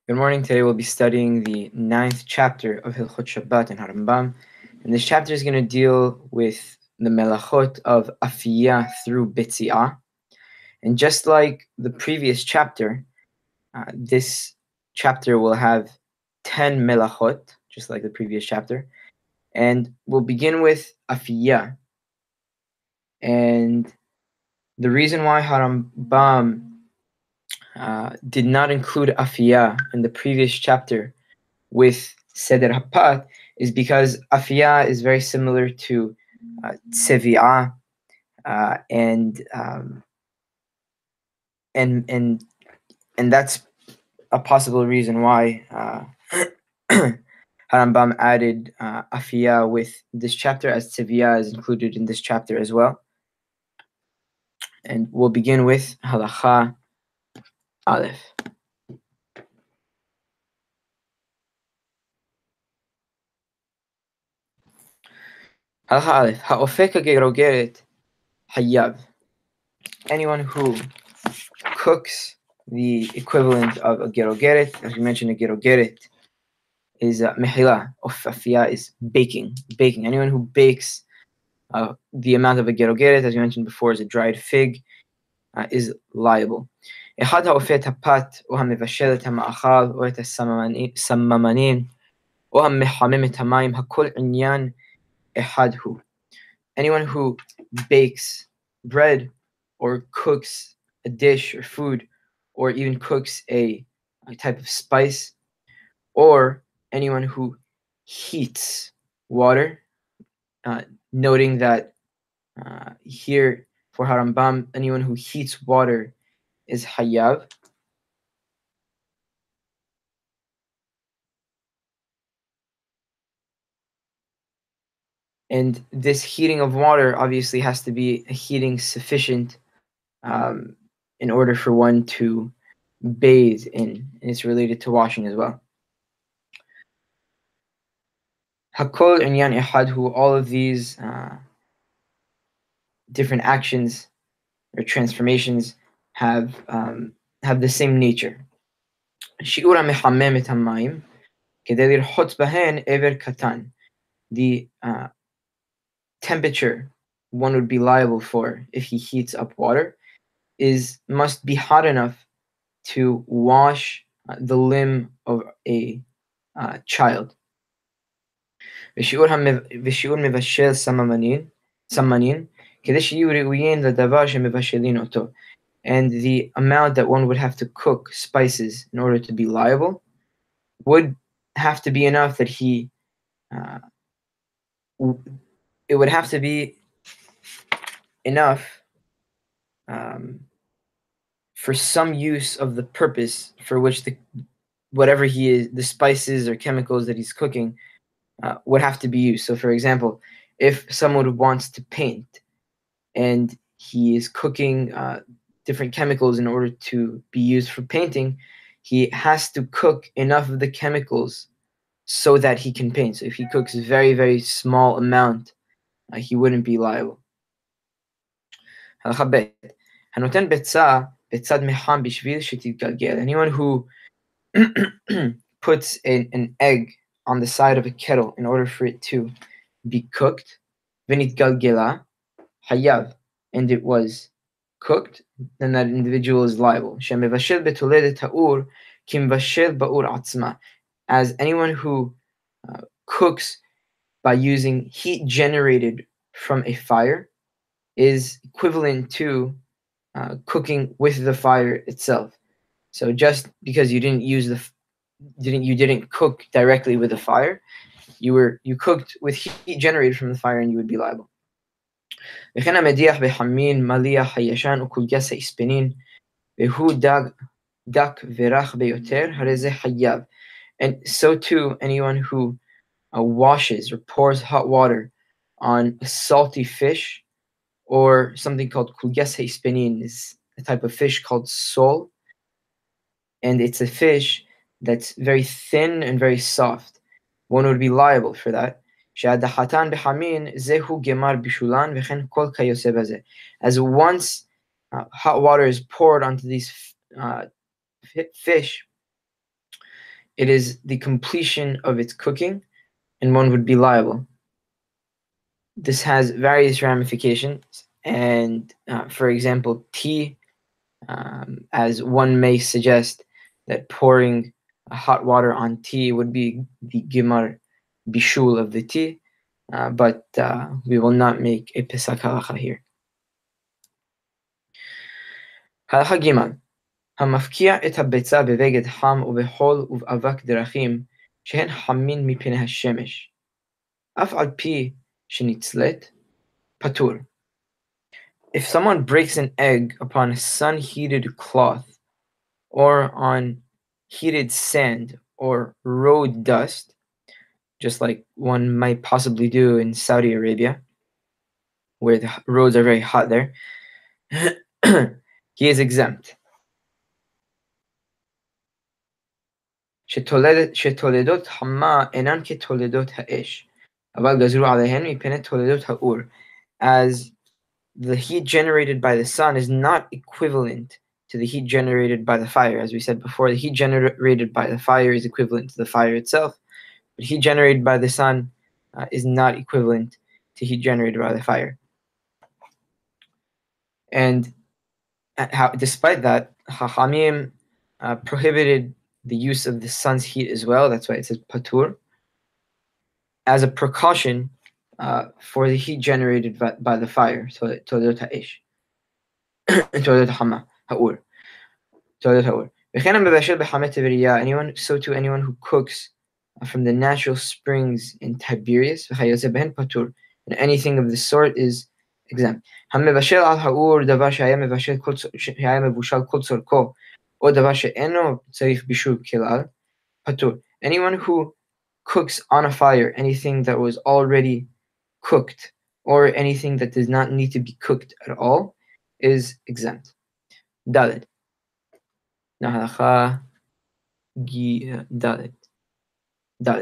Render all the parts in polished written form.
Good morning. Today we'll be studying the 9th chapter of Hilchot Shabbat in Harambam. And this chapter is going to deal with the melachot of afiyah through bitzi'ah. And just like the previous chapter, this chapter will have 10 melachot, just like the previous chapter. And we'll begin with afiyah. And the reason why Harambam did not include afiyah in the previous chapter with Seder Hapat is because afiyah is very similar to tsevi'ah, and that's a possible reason why Harambam added afiyah with this chapter, as tsevi'ah is included in this chapter as well. And we'll begin with halacha aleph. Halacha aleph. Ha'ofek ha'gerogeret hayav. Anyone who cooks the equivalent of a gerogeret, as we mentioned, a gerogeret is mehila, of afiyah is baking. Anyone who bakes the amount of a gerogeret, as we mentioned before, is a dried fig, is liable. אחד האופה את הפת או המבשל את המאכל או את הסממנים או המחמם את המים, הכל עניין אחד הוא. Anyone who bakes bread or cooks a dish or food, or even cooks a type of spice, or anyone who heats water, noting that here for Harambam, anyone who heats water is hayav. And this heating of water obviously has to be a heating sufficient in order for one to bathe in, and it's related to washing as well. Hakol inyan ehadhu, all of these different actions or transformations have the same nature. Shi'ur mehamem et hamayim kedei lirchotz bahen ever katan. The temperature one would be liable for if he heats up water must be hot enough to wash the limb of a child. ושיעור מבשל סמנין כדי שיהיו ראויים לדבר שמבשלים אותו. And the amount that one would have to cook spices in order to be liable would have to be enough that it would have to be enough for some use of the purpose for which the spices or chemicals that he's cooking would have to be used. So, for example, if someone wants to paint and he is cooking different chemicals in order to be used for painting, he has to cook enough of the chemicals so that he can paint. So if he cooks a very, very small amount, he wouldn't be liable. Anyone who puts an egg on the side of a kettle in order for it to be cooked, v'nitgalgela hayav, and it was cooked, then that individual is liable. Shemevashel betoledet ha'ur kimvashel ba'ur atzma, as anyone who cooks by using heat generated from a fire is equivalent to cooking with the fire itself. So just because you didn't cook directly with the fire, you cooked with heat generated from the fire, and you would be liable. And so too, anyone who washes or pours hot water on a salty fish, or something called kulgas ha'ispenin, is a type of fish called sole, and it's a fish that's very thin and very soft. One would be liable for that. As once hot water is poured onto these fish, it is the completion of its cooking, and one would be liable. This has various ramifications, and for example, tea, as one may suggest that pouring hot water on tea would be the gimar bishul of the tea, but we will not make a pesak halacha here. הלכה ג' המפקיע את הביצה בבגד חם ובחול ובאבק דרכים שהן חמין מפני השמש, אף על פי שנצלת, פטור. If someone breaks an egg upon a sun-heated cloth or on heated sand or road dust, just like one might possibly do in Saudi Arabia, where the roads are very hot there, he is exempt. שתולדות חמה אינן כתולדות האש, אבל גזרו עליהן מפני תולדות האור. As the heat generated by the sun is not equivalent to the heat generated by the fire. As we said before, the heat generated by the fire is equivalent to the fire itself, but heat generated by the sun is not equivalent to heat generated by the fire. And despite that, Chachamim prohibited the use of the sun's heat as well. That's why it says patur, as a precaution for the heat generated by the fire. So tolidot ha'esh, tolidot hama, ha'ur, tolidot ha'ur. Anyone who cooks from the natural springs in Tiberias, and anything of the sort is exempt. המבשל על האור דבר שהיה מבשל שהיה מבושל כל צורכו, או דבר שאינו צריך בישול כלל, פטור. Anyone who cooks on a fire anything that was already cooked, or anything that does not need to be cooked at all, is exempt. ד' הלכה ד'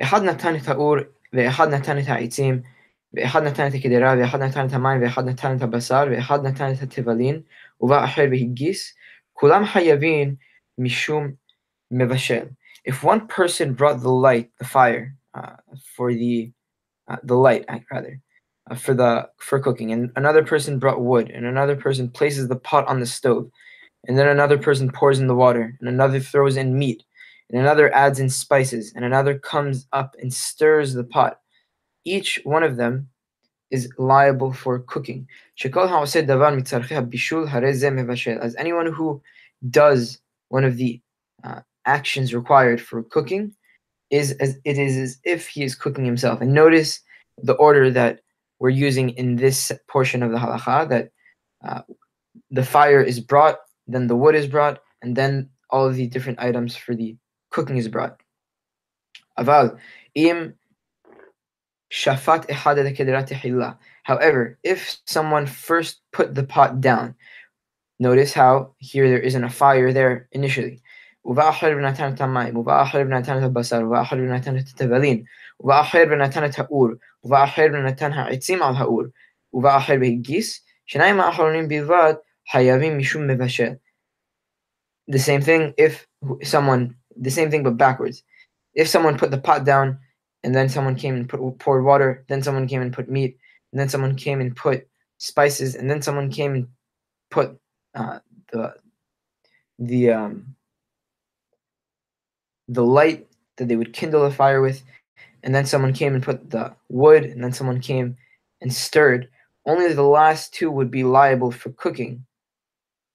אחד נתן את האור ואחד נתן את העצים, ואחד נתן את הקדרה, ואחד נתן את המים, ואחד נתן את הבשר, ואחד נתן את התבלין, ובא אחר והגיס, כולם חייבים משום מבשל. If one person brought the light, the fire, for the light, rather, for cooking, and another person brought wood, and another person places the pot on the stove, and then another person pours in the water, and another throws in meat, and another adds in spices, and another comes up and stirs the pot. Each one of them is liable for cooking. As anyone who does one of the actions required for cooking is as if he is cooking himself. And notice the order that we're using in this portion of the halakha, that the fire is brought, then the wood is brought, and then all of the different items for the cooking is brought. Aval im shafat ehad kedrat. However, if someone first put the pot down, notice how here there isn't a fire there initially. وآخر بنتان التمايم وآخر بنتان البصر وآخر بنتان التبلين وآخر بنتان التأور وآخر بنتان العتيم على الهؤور وآخر بهجيس شنايم آخرين بلاد حيابين مشوم مبشر. The same thing but backwards. If someone put the pot down, and then someone came and poured water, then someone came and put meat, and then someone came and put spices, and then someone came and put the light that they would kindle a fire with, and then someone came and put the wood, and then someone came and stirred, only the last two would be liable for cooking,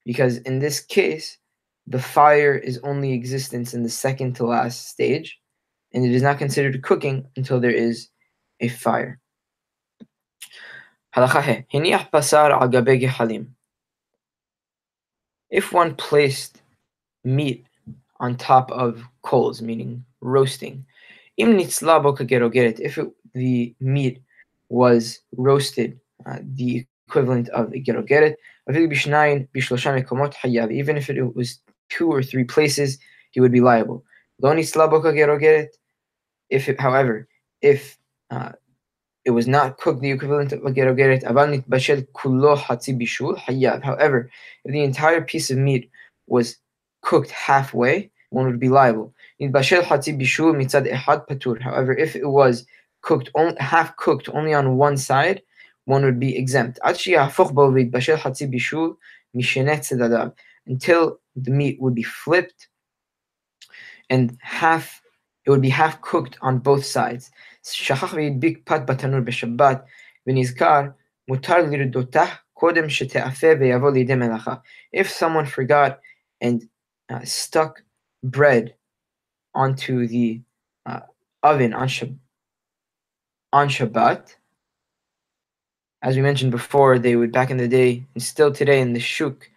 because in this case, the fire is only existence in the second to last stage, and it is not considered cooking until there is a fire. If one placed meat on top of coals, meaning roasting, if the meat was roasted, the equivalent of a gerogeret, even if it was 2 or 3 places, he would be liable. If it was not cooked, the equivalent of a gerogeret, however, if the entire piece of meat was cooked halfway, one would be liable. However, if it was cooked half cooked only on one side, one would be exempt. Until the meat would be flipped and it would be half cooked on both sides. If someone forgot and stuck bread onto the oven on Shabbat, as we mentioned before, they would back in the day, and still today in the shuk,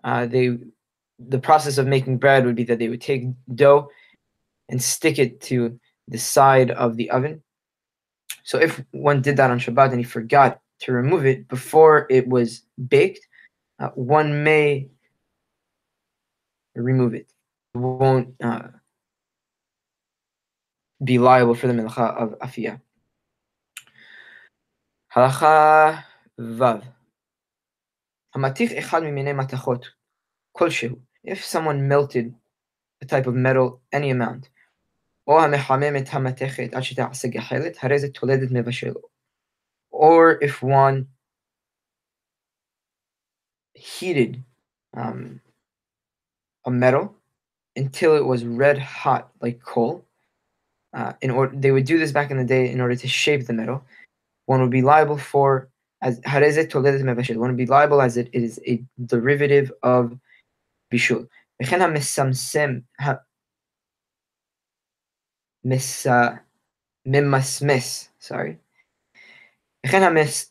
the process of making bread would be that they would take dough and stick it to the side of the oven. So if one did that on Shabbat and he forgot to remove it before it was baked, one may remove it. It won't be liable for the melacha of afiyah. Halacha vav. Hamatich echad mimine matachot kolshehu. If someone melted a type of metal, any amount, or if one heated a metal until it was red hot like coal, they would do this back in the day in order to shape the metal. One would be liable for as one would be liable as it is a derivative of bishul. Sorry.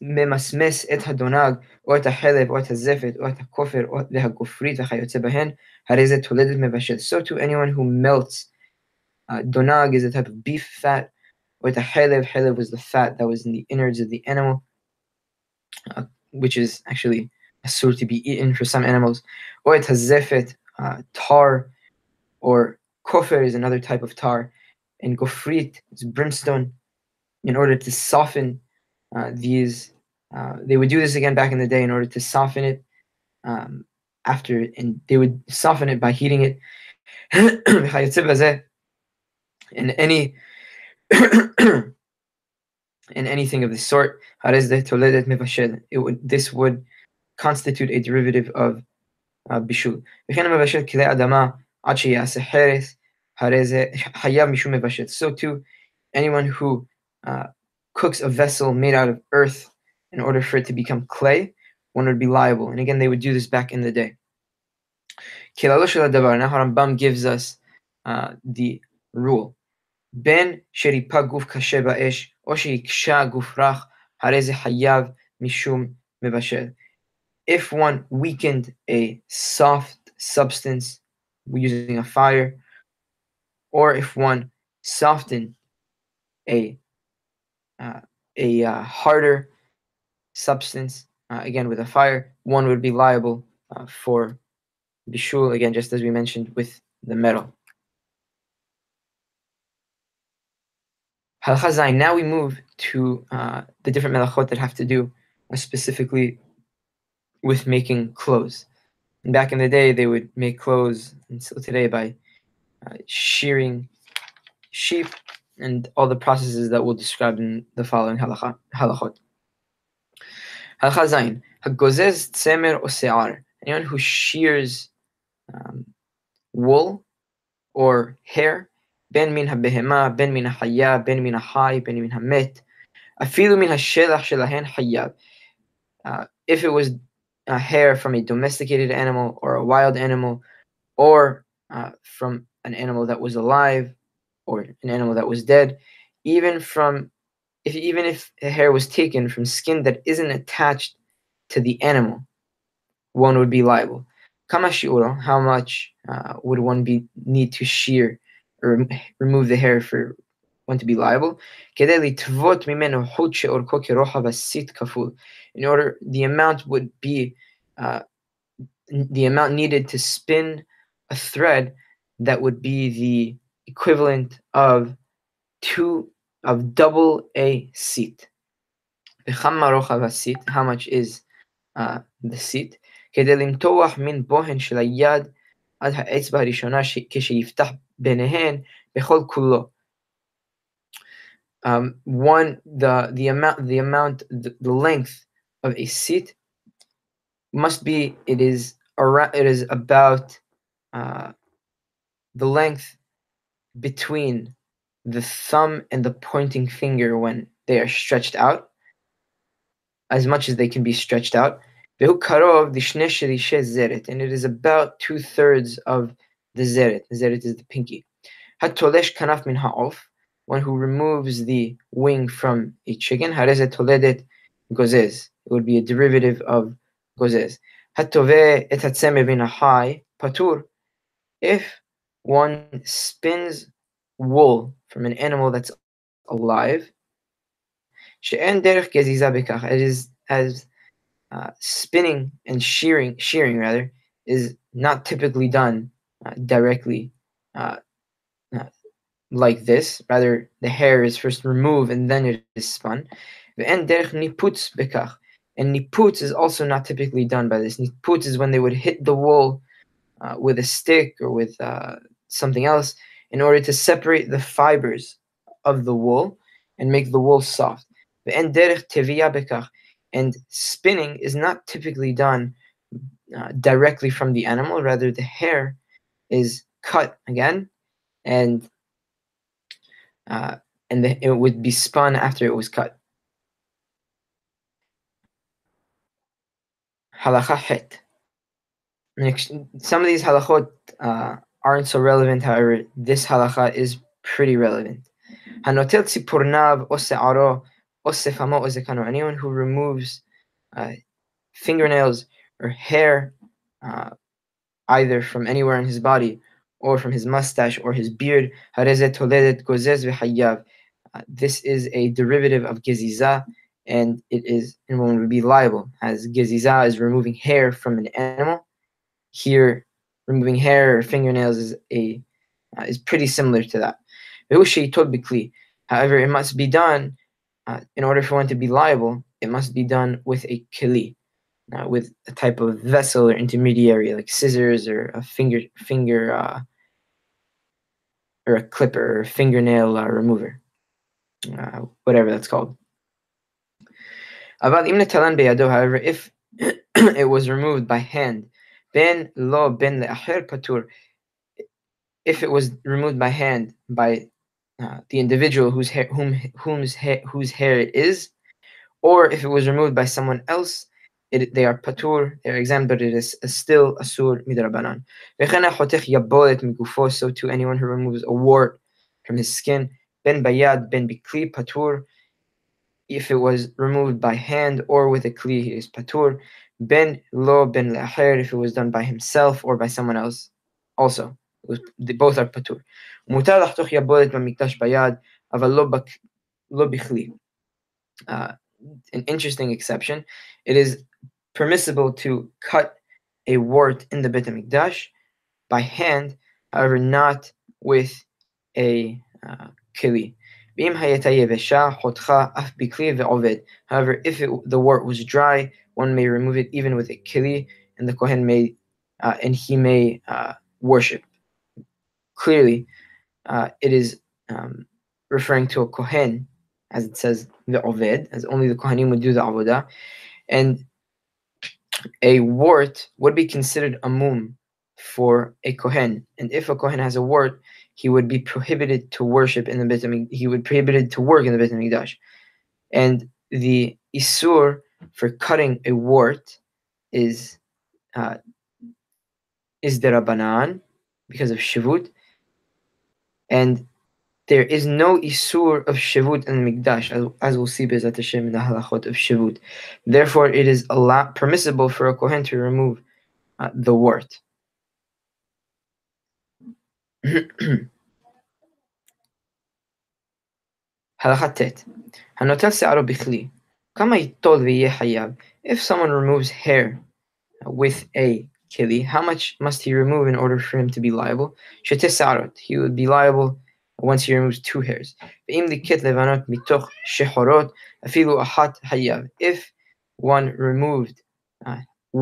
ממסמס את הדונג, או את החלב, או את הזפת, או את הכופר, והגופרית, וכיוצא בהן, הרי זה תולדת מבשל. So to anyone who melts, donag is a type of beef fat, or the haleb was the fat that was in the innards of the animal, which is actually asur to be eaten for some animals, or it has zefet, tar, or kofer is another type of tar, and gofrit is brimstone, in order to soften these. They would do this again back in the day in order to soften it and they would soften it by heating it. And anything of this sort, this would constitute a derivative of bishul. So too, anyone who cooks a vessel made out of earth in order for it to become clay, one would be liable. And again, they would do this back in the day. Now Rambam gives us the rule. Ben sheripa guf kashe ba'esh o sheyiksha guf rach hareze hayav mishum mevashel. If one weakened a soft substance using a fire, or if one softened a harder substance, again with a fire, one would be liable for bishul, again, just as we mentioned with the metal. Halacha zayin. Now we move to the different melachot that have to do specifically with making clothes. And back in the day, they would make clothes, and still today, by shearing sheep and all the processes that we'll describe in the following halachot. Halacha zayin. Hagozez tzemer o se'ar. Anyone who shears wool or hair, ben min habehema, ben min haya, ben min hay, ben min hamet, afilu min hashelach shelahen hayav. If it was hair from a domesticated animal or a wild animal, or from an animal that was alive or an animal that was dead, even if the hair was taken from skin that isn't attached to the animal, one would be liable. Kama shi'uro, how much would one need to shear or remove the hair for one to be liable? In order, the amount would be the amount needed to spin a thread that would be the equivalent of double a seat. How much is the seat? כדי למתוח מין בוהן של היד עד האצבע הראשונה כשיפתח ביניהן בכל כולו. The length of a seat must be, it is about the length between the thumb and the pointing finger when they are stretched out, as much as they can be stretched out. והוא קרוב לשני שלישי זרת, and it is about 2/3 of the zeret. The zeret is the pinky. התולש כנף מן העוף, one who removes the wing from a chicken. הרי זה תולדת גוזז. It would be a derivative of גוזז. התובע את הצמר מן החי, פטור. If one spins wool from an animal that's alive, שאין דרך גזיזה בכך. It is as spinning and shearing rather, is not typically done directly like this. Rather, the hair is first removed and then it is spun. ואין דרך ניפוץ בכך. And niputz is also not typically done by this. Niputz is when they would hit the wool with a stick or with something else in order to separate the fibers of the wool and make the wool soft. ואין דרך תביעה בכך. And spinning is not typically done directly from the animal. Rather, the hair is cut again, and it would be spun after it was cut. Halacha het. Some of these halachot aren't so relevant. However, this halacha is pretty relevant. Hanotel tzipurnav o se'aro o sefamo o zekano. Anyone who removes fingernails or hair either from anywhere in his body or from his mustache or his beard, this is a derivative of geziza, and one would be liable, as geziza is removing hair from an animal. Here, removing hair or fingernails is pretty similar to that. However, it must be done in order for one to be liable. It must be done with a keli, with a type of vessel or intermediary, like scissors or a finger or a clipper or a fingernail remover, whatever that's called. However, if it was removed by hand, ben lo ben le'acher patur. If it was removed by hand by the individual whose hair it is, or if it was removed by someone else, they are patur, they are exempt, but it is still asur midrabanan. So to anyone who removes a wart from his skin, ben bayad ben bikli patur. If it was removed by hand or with a kli, he is patur. Ben lo ben le'acher, if it was done by himself or by someone else, also. Both are patur. Mutar lahtoch yabolet b'mikdash bayad, aval lo bichli. An interesting exception. It is permissible to cut a wart in the Beit HaMikdash by hand, however, not with a keli. However, if the wart was dry, one may remove it even with a keli, and the kohen may worship. Clearly, it is referring to a kohen, as it says the oved, as only the kohanim would do the avodah, and a wart would be considered a mum for a kohen, and if a kohen has a wart, he would be prohibited to worship in the Beit HaMikdash. He would be prohibited to work in the Beit HaMikdash, and the isur for cutting a wart is derabanan because of shivut, and there is no isur of shivut in the Mikdash, as we'll see Bezat Hashem in the halachot of shivut. Therefore, it is permissible for a kohen to remove the wart. Halakha tet. Hanotel se'aro bichli. Kama yitol v'yeh hayav. If someone removes hair with a keli, how much must he remove in order for him to be liable? Shete se'arot. He would be liable once he removes 2 hairs. If one removed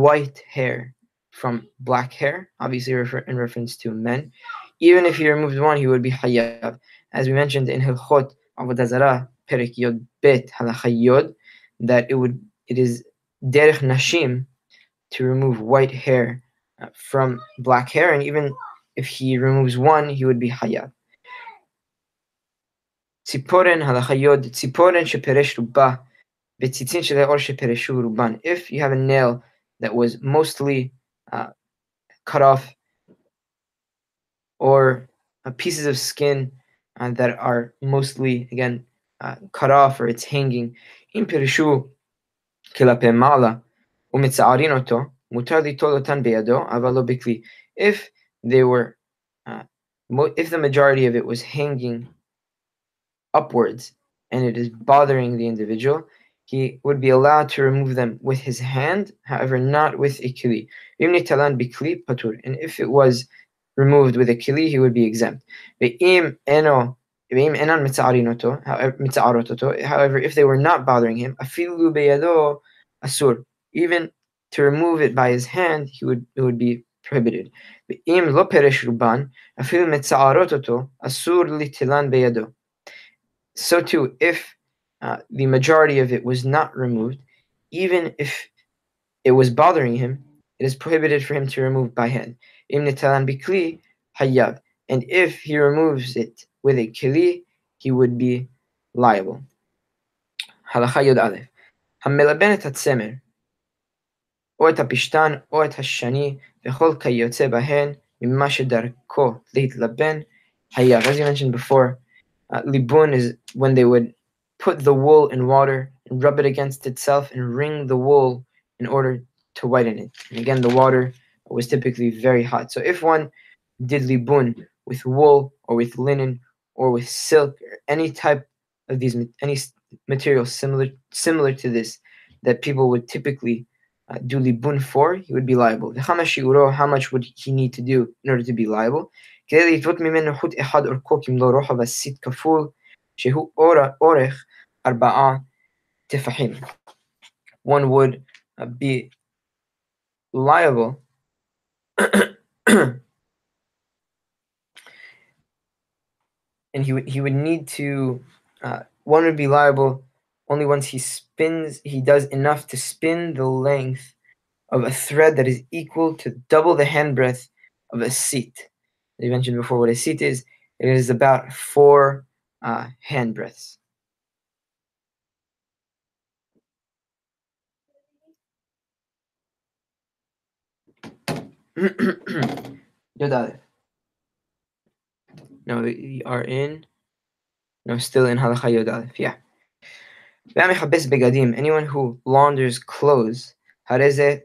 white hair from black hair, obviously in reference to men. Even if he removed one, he would be hayyab. As we mentioned in Hilchot Avodah Zarah, Perek Yod Bet Halacha Yod, that it is derech nashim to remove white hair from black hair, and even if he removes one, he would be hayyab. Tziporen Halacha Yod, Tziporen sheperesh ruba, v'tzitzin sheleor shepereshu ruban. If you have a nail that was mostly cut off, or pieces of skin that are mostly, again, cut off, or it's hanging, אם פירשו כלפי מעלה ומצערין אותו, מותר ליטול אותן בידו, אבל לא בכלי. If they were, if the majority of it was hanging upwards and it is bothering the individual, he would be allowed to remove them with his hand, however, not with a kli. אם ניטלן בכלי, פטור. And if it was removed with a kli, he would be exempt. ואם אינן מצערות אותו, however, if they were not bothering him, אפילו בידו אסור. Even to remove it by his hand, it would be prohibited. ואם לא פרש רובן, אפילו מצערות אותו, אסור ליטלן בידו. So too, if the majority of it was not removed, even if it was bothering him, it is prohibited for him to remove by hand. Im netalan bikli hayyab. And if he removes it with a kli, he would be liable. Halacha Yod Aleph. המלבן את הצמר, או את הפשתן, או את השני, וכל כיוצא בהן, ממה שדרכו להתלבן, hayyab. As you mentioned before, libun is when they would put the wool in water and rub it against itself and wring the wool in order to whiten it. And again, the water was typically very hot. So if one did libun with wool or with linen or with silk or any type of these, any material similar to this that people would typically do libun for, he would be liable. How much would he need to do in order to be liable? כדי לתבות ממנו חוט אחד אורכו כמלוא רוחב הסיט כפול, שהוא אורך 4 טפחים. One would be liable and he would need to, one would be liable only once he does enough to spin the length of a thread that is equal to double the handbreadth of a seat. I mentioned before what a seat is. It is about 4 handbreadths. Yod Aleph. No, we are in. No, still in Halacha Yod Aleph. Yeah. Anyone who launders clothes, it is a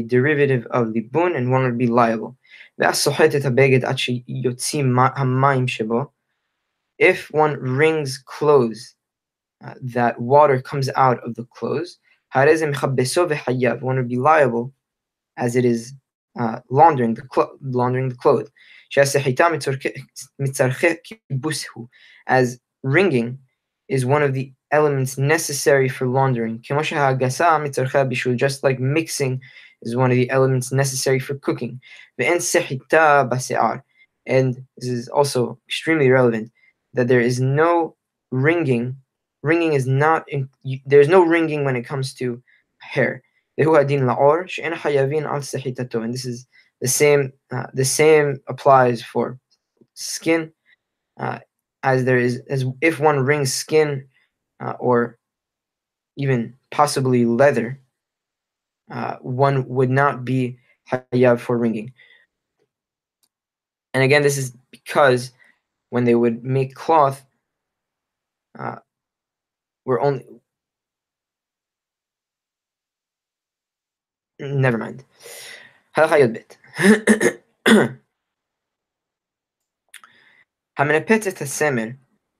derivative of libun, and one would be liable. If one wrings clothes, that water comes out of the clothes, one would be liable, as it is laundering the clothes. As wringing is one of the elements necessary for laundering. Just like mixing is one of the elements necessary for cooking. And this is also extremely relevant, that there is no wringing. Wringing is not, there's no wringing when it comes to hair. And this is the same applies for skin, as if one wrings skin or even possibly leather, one would not be hayav for wringing. And again, this is because when they would make cloth, never mind. Halacha Yod Bet. המנפץ את הסמר,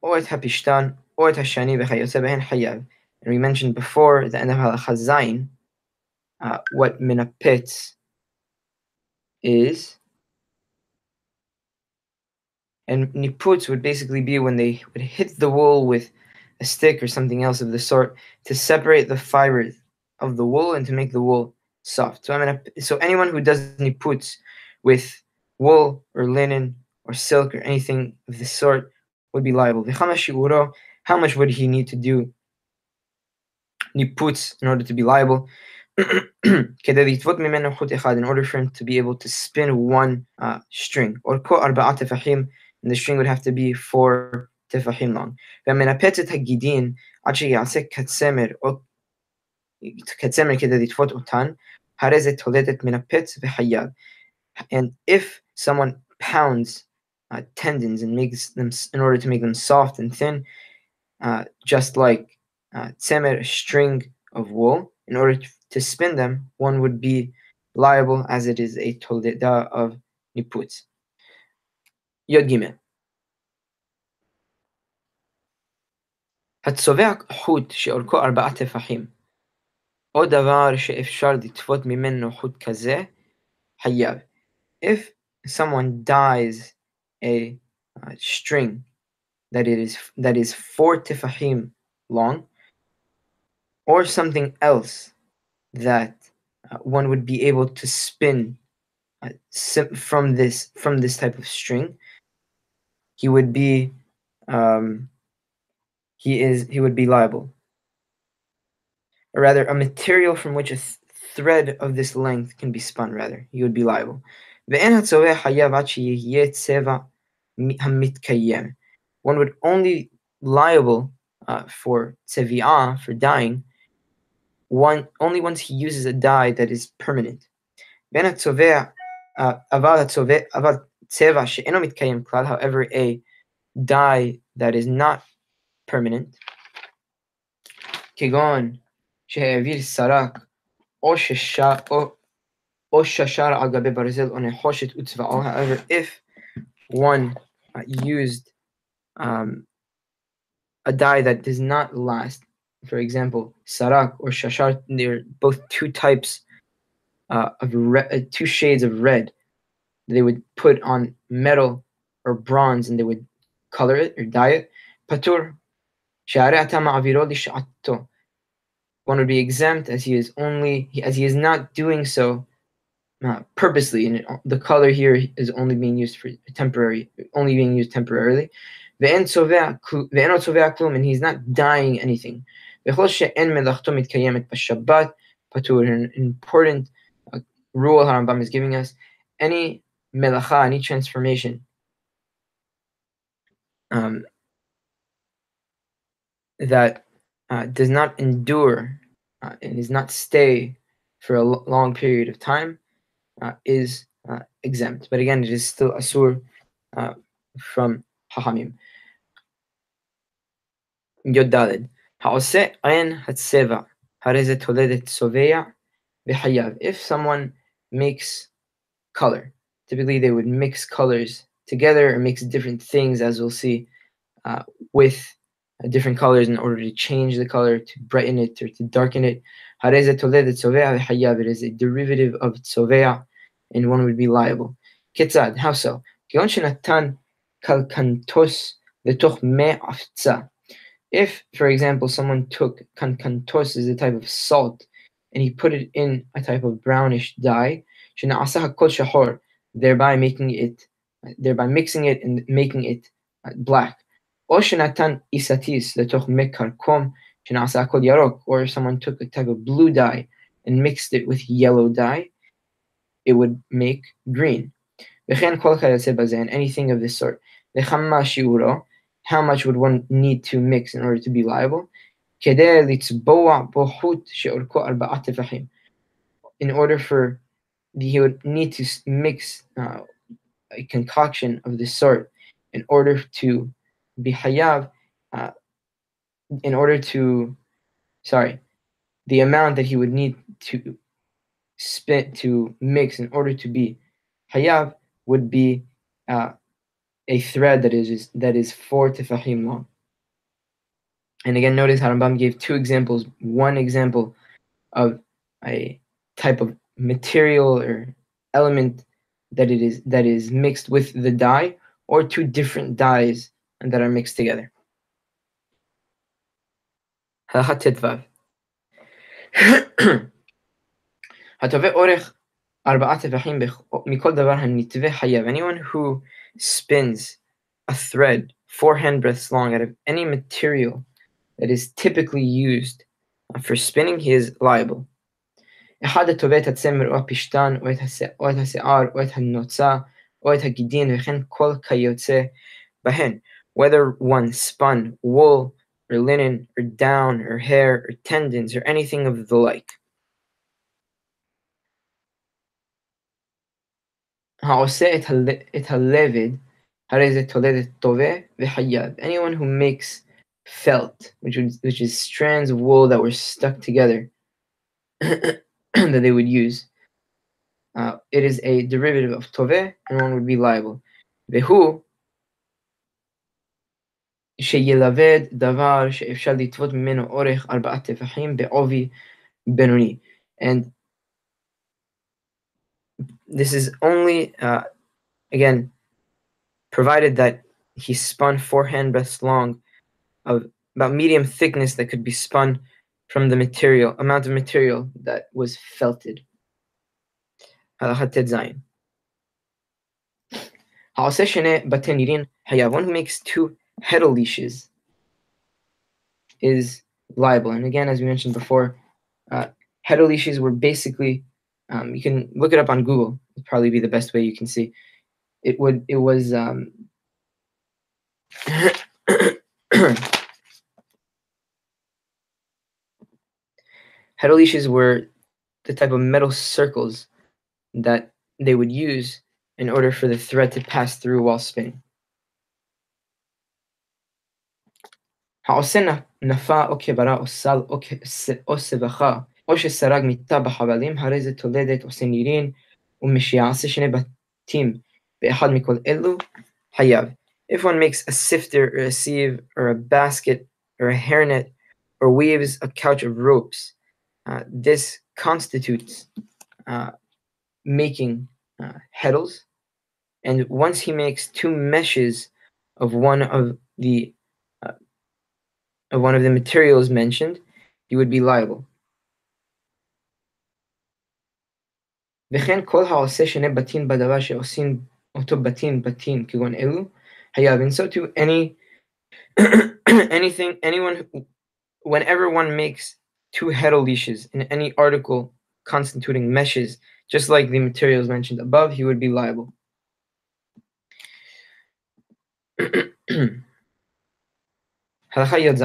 או את הפשתן, או את השני, וכיוצא בהן חייב. And we mentioned before, at the end of Halacha Zayin, what menapetz is. And niputz would basically be when they would hit the wool with a stick or something else of the sort to separate the fibers of the wool and to make the wool soft. So anyone who does any puts with wool or linen or silk or anything of this sort would be liable. How much would he need to do niputs in order to be liable? in order for him to be able to spin one string. Or and the string would have to be 4 tefahim long. And if someone pounds tendons and makes them in order to make them soft and thin, just like tzemer, a string of wool, in order to spin them, one would be liable as it is a toleda of niputz. Yod Gimel. הצובע חוט שאורכו 4 טפחים, או דבר שאפשר לטפות ממנו חוט כזה, חייב. If someone dyes a string that is 4 tefahim long, or something else that one would be able to spin from this type of string, he would be he would be liable. Or rather, a material from which a thread of this length can be spun, rather, he would be liable. One would only liable for tzevi'ah, for dyeing, only once he uses a dye that is permanent. However, a dye that is not permanent, כגון שהעביר סרק או ששר על גבי ברזל או נחושת וצבעו. However, if one used a dye that does not last, for example, sarak or shashar, they're both two types of two shades of red they would put on metal or bronze and they would color it or dye it. Patur, one would be exempt as he is not doing so purposely, and the color here is only being used temporarily. And he's not dyeing anything. An important rule Harambam is giving us: any melacha, any transformation that does not endure and does not stay for a long period of time is exempt. But again, it is still asur from Hachamim. Yod Daled. Ha'oseh ein hatzeva, harei ze toledet soveya v'hayav. If someone makes color, typically they would mix colors together or mix different things, as we'll see, with different colors in order to change the color, to brighten it or to darken it. Harei ze toledet soveya v'hayav. It is a derivative of tzoveya, and one would be liable. Ketzad, how so? Kion shenatan kalkantos letoch me afza. If, for example, someone took kankantos, is a type of salt, and he put it in a type of brownish dye, shena'asah kol shahor, thereby mixing it and making it black. Or shenatan isatis letoch me karkom, shena'asah kol yarok, or someone took a type of blue dye and mixed it with yellow dye, it would make green. And anything of this sort. How much would one need to mix in order to be liable? In order for he would need to mix a concoction of this sort in order to be hayav, the amount that he would need to mix in order to be hayav would be a thread that is 4 tefahim long. And again, notice Harambam gave two examples. One example of a type of material or element that is mixed with the dye, or two different dyes that are mixed together. התובע אורך 4 טפחים מכל דבר הנתווה חייב. Anyone who spins a thread 4 handbreadths long out of any material that is typically used for spinning, he is liable. אחד התובע את הצמר או הפשתן או את השיער או את הנוצה או את הגידין וכן כל כיוצא בהן, whether one spun wool or linen or down or hair or tendons or anything of the like. העושה את הלבד, הרי זה תולדת תובע וחייב. Anyone who makes felt, which is strands of wool that were stuck together, that they would use. It is a derivative of toveh, and one would be liable. Vehu sheyeleved davar she'efshar litvot mimeno orech 4 tefachim be'ovi benoni. And this is only, again, provided that he spun 4 handbreadths long of about medium thickness that could be spun from the amount of material that was felted. Halachat Tet Zayin. Ha'aseh shnei batei nirin hayav. One who makes 2 heddle leashes is liable. And again, as we mentioned before, heddle leashes were basically, you can look it up on Google. It'd probably be the best way you can see. It was heddle leashes were the type of metal circles that they would use in order for the thread to pass through while spinning. העושה נפה או קברה או סל או סבכה או שסרג מיטה בחבלים, הרי זה תולדת עושה נירין, ומשיעשה 2 בתים באחד מכל אלו חייב. If one makes a sifter or a sieve or a basket or a hairnet or weaves a couch of ropes, this constitutes making heddles. And once he makes 2 meshes of one of the materials mentioned, he would be liable. וכן כל העושה 2 בתים בדבר שעושים אותו בתים כגון אלו חייב. And so too whenever one makes 2 heddle leashes in any article constituting meshes, just like the materials mentioned above, he would be liable. הלכה י"ז.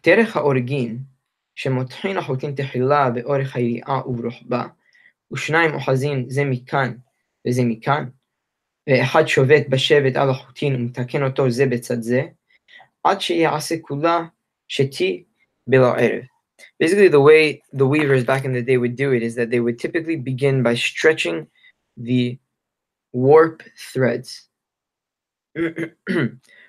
דרך האורגין שמותחין החוטין תחילה באורך היריעה וברוחבה, ו2 אוחזין זה מכאן וזה מכאן, ואחד שובת בשבט על החוטין ומתקן אותו זה בצד זה, עד שיעשה כולה שתי בלא ערב. Basically, the way the weavers back in the day would do it is that they would typically begin by stretching the warp threads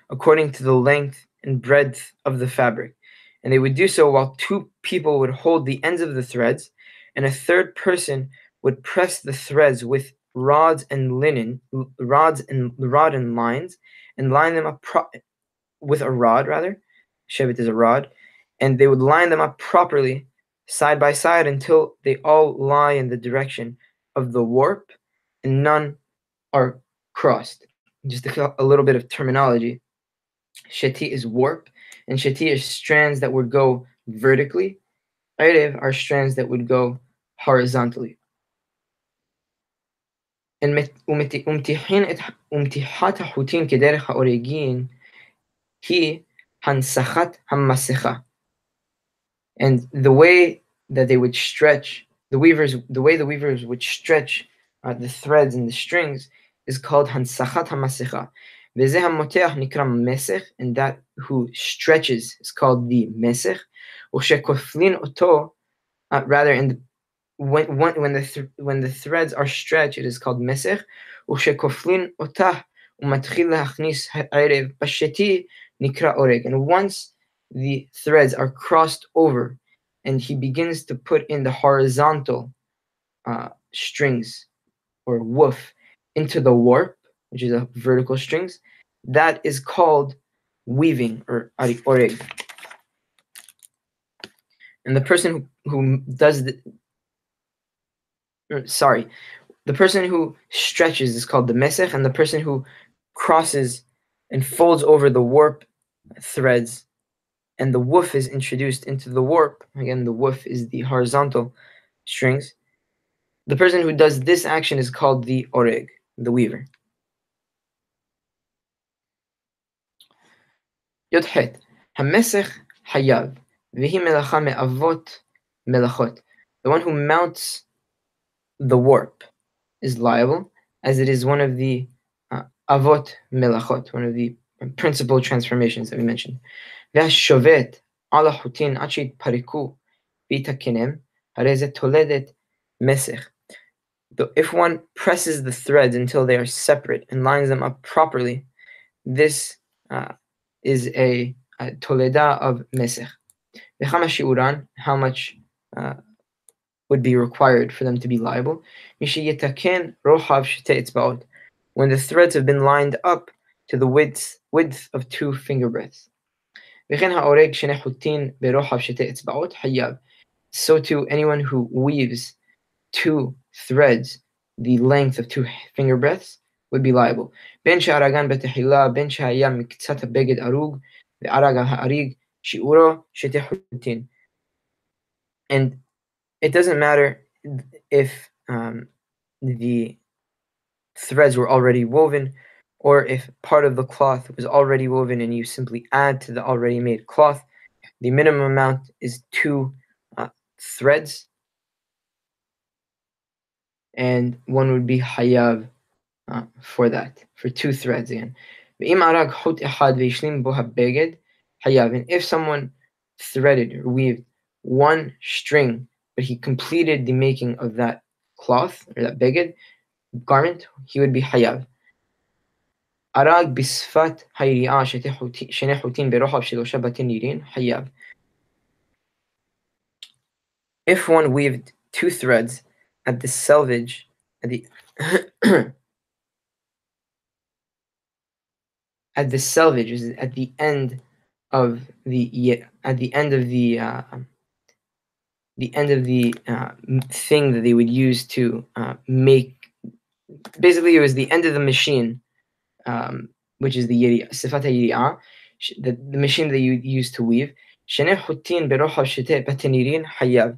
according to the length and breadth of the fabric. And they would do so while 2 people would hold the ends of the threads, and a 3rd person would press the threads with rod and lines, and line them up with a rod, rather. Shevet is a rod. And they would line them up properly, side by side, until they all lie in the direction of the warp, and none are crossed. Just a little bit of terminology. Sheti is warp, and sheti is strands that would go vertically. Erev are strands that would go horizontally. And umtihat hachutin kederech haoregin hi hansachat hamasecha. And the way that they would stretch, the way the weavers would stretch the threads and the strings is called hansachat hamasecha. V'zeh hamoteach nikra mesech, and that who stretches is called the mesech. U'shekoflin oto, rather, and when the threads are stretched, it is called mesech. U'shekoflin otah u'matchil lahachnis ha'erev basheti nikra oreg. And once the threads are crossed over, and he begins to put in the horizontal strings or woof into the warp, which is a vertical strings, that is called weaving or oreg. And the person who does the person who stretches is called the mesech, and the person who crosses and folds over the warp threads, and the woof is introduced into the warp. Again, the woof is the horizontal strings. The person who does this action is called the oreg, the weaver. Yod-het, hamesech hayav, v'hi melacha me'avot melachot. The one who mounts the warp is liable, as it is one of the avot melachot, one of the principal transformations that we mentioned. והשובת על החוטין עד שיתפרקו ויתקנם, הרי זה תולדת מסך. If one presses the threads until they are separate and lines them up properly, this is a toleda of mesech. וכמה שיעורן, how much would be required for them to be liable? משייתקן רוחב שתי אצבעות, when the threads have been lined up to the width of 2 finger breadths. וכן האורג שני חוטין ברוחב שתי אצבעות חייב. So too, anyone who weaves 2 threads the length of 2 finger breadths would be liable. בין שהרגן בתחילה, בין שהיה מקצת הבגד ארוג, והרג על האריג, שיעורו שתי חוטין. And it doesn't matter if the threads were already woven, or if part of the cloth was already woven and you simply add to the already made cloth. The minimum amount is 2 threads, and one would be hayav for that, for 2 threads again. And if someone threaded or weaved 1 string, but he completed the making of that cloth or that beged garment, he would be hayav. Arag bisfat hayri'ah shene chutin berochav shelosha batin nirin hayav. If one weaved 2 threads at the selvage, at the at the selvage, is at the end of the thing that they would use to make. Basically, it was the end of the machine, which is the yiri'ah, sifat hayri'ah, the machine that you use to weave. Shene chutin berochav shete batin nirin hayav.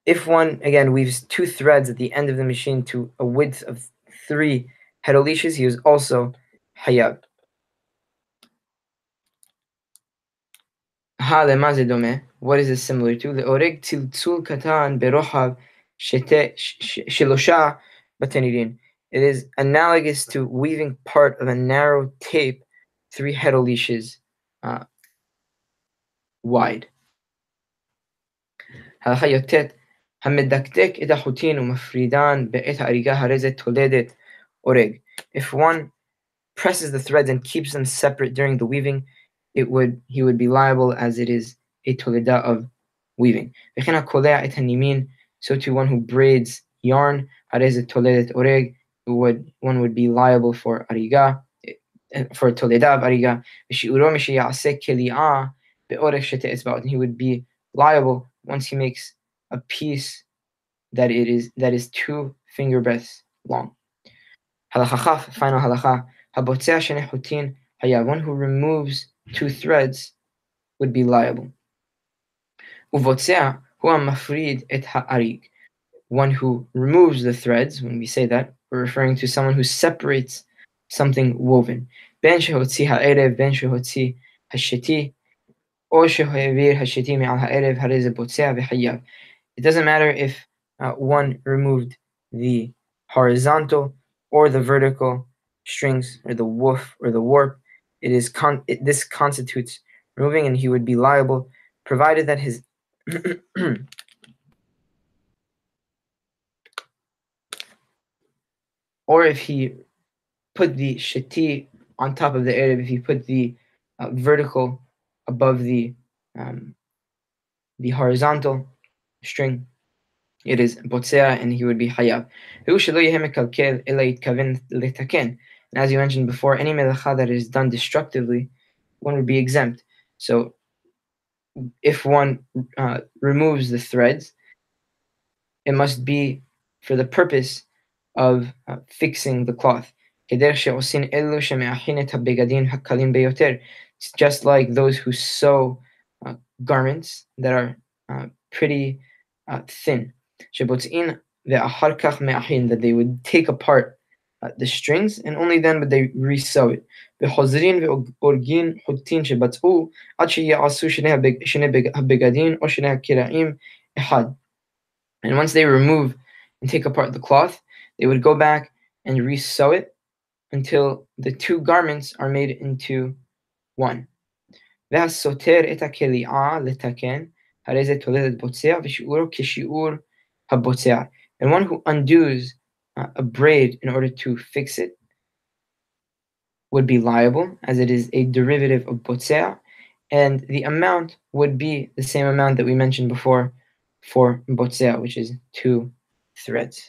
If one, again, weaves 2 threads at the end of the machine to a width of 3 hedolishes, he is also hayab. What is this similar to? Le'oreg tziltzul katan berochav shelosha batanirin. It is analogous to weaving part of a narrow tape 3 hedolishes wide. הלכה י"ט המדקדק את החוטין ומפרידן בעת ההריגה הרי זה תולדת אורג. If one presses the threads and keeps them separate during the weaving, he would be liable, as it is a toleda of weaving. וכן הקולע את הנימין, so to one who braids yarn, הרי זה תולדת אורג, one would be liable for הריגה, for תולדה of הריגה, ושיעורו משיעשה קליעה באורך שתי אצבעות, and he would be liable once he makes a piece that is 2 finger breadths long. Halacha chaf, final halacha. Habotzea shene chutin hayav. One who removes 2 threads would be liable. Uvotzea hu mafrid et ha'arig. One who removes the threads, when we say that, we're referring to someone who separates something woven. Ben shehotzi ha'erev, ben shehotzi hasheti, or shehoevir hasheti me'al ha'erev, harei ze botzea v'hayav. It doesn't matter if one removed the horizontal or the vertical strings, or the woof or the warp. This constitutes removing, and he would be liable, provided that his or if he put the sheti on top of the erev, if he put the vertical above the horizontal string, it is botzea, and he would be hayav. And as you mentioned before, any melacha that is done destructively, one would be exempt. So if one removes the threads, it must be for the purpose of fixing the cloth. It's just like those who sew garments that are pretty thin. That they would take apart the strings, and only then would they resew it. And once they remove and take apart the cloth, they would go back and resew it until the two garments are made into one. והסותר את הכליאה לתקן, הרי זה תולדת בוצע ושיעורו כשיעור הבוצע. And one who undoes a braid in order to fix it would be liable, as it is a derivative of botzea, and the amount would be the same amount that we mentioned before for botzea, which is 2 threads.